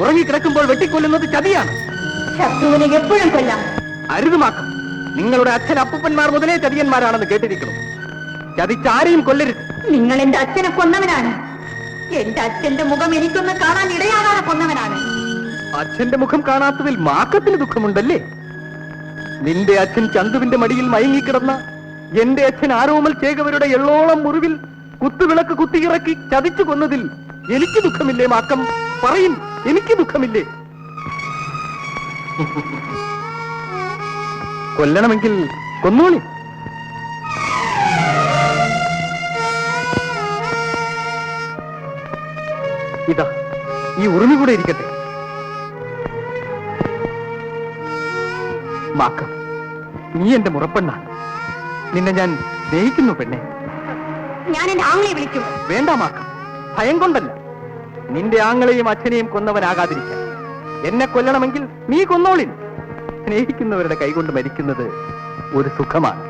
ഉറങ്ങിക്കിടക്കുമ്പോൾ വെട്ടിക്കൊല്ലുന്നത് ചതിയാണ്. ശത്രുവിനെ എപ്പോഴും കൊല്ലാം. അരുതുമാക്കം. നിങ്ങളുടെ അച്ഛൻ അപ്പൂപ്പന്മാർ മുതലേ ചതിയന്മാരാണെന്ന് കേട്ടിരിക്കണം. ചതിച്ചാരെയും കൊല്ലരുത്. നിങ്ങൾ എന്റെ അച്ഛനെ കൊന്നവനാണ്. എന്റെ അച്ഛന്റെ മുഖം എനിക്കൊന്ന് കാണാൻ ഇടയാകാതെ കൊന്നവനാണ്. അച്ഛന്റെ മുഖം കാണാത്തതിൽ മാക്കത്തിന് ദുഃഖമുണ്ടല്ലേ? നിന്റെ അച്ഛൻ ചന്തുവിന്റെ മടിയിൽ മയങ്ങിക്കിടന്ന എന്റെ അച്ഛൻ ആരോമൽ ചേകവരുടെ എള്ളോളം മുറിവിൽ കുത്തുവിളക്ക് കുത്തിയിറക്കി ചതിച്ചു കൊന്നതിൽ എനിക്ക് ദുഃഖമില്ലേ മാക്കം? പറയും, എനിക്ക് ദുഃഖമില്ലേ? കൊല്ലണമെങ്കിൽ കൊന്നോളി. ഇതാ ഈ ഉറുമി കൂടെ ഇരിക്കട്ടെ. മാക്കം, നീ എന്റെ മുറപ്പെണ്ണാണ്. നിന്നെ ഞാൻ സ്നേഹിക്കുന്നു പെണ്ണെ. ഞാൻ എന്റെ ആങ്ങളെ വിളിക്കും. വേണ്ട മാക്കം, ഭയം കൊണ്ടല്ല. നിന്റെ ആങ്ങളെയും അച്ഛനെയും കൊന്നവനാകാതിരിക്കാൻ. എന്നെ കൊല്ലണമെങ്കിൽ നീ കൊന്നോളിൻ. സ്നേഹിക്കുന്നവരുടെ കൈകൊണ്ട് മരിക്കുന്നത് ഒരു സുഖമാണ്.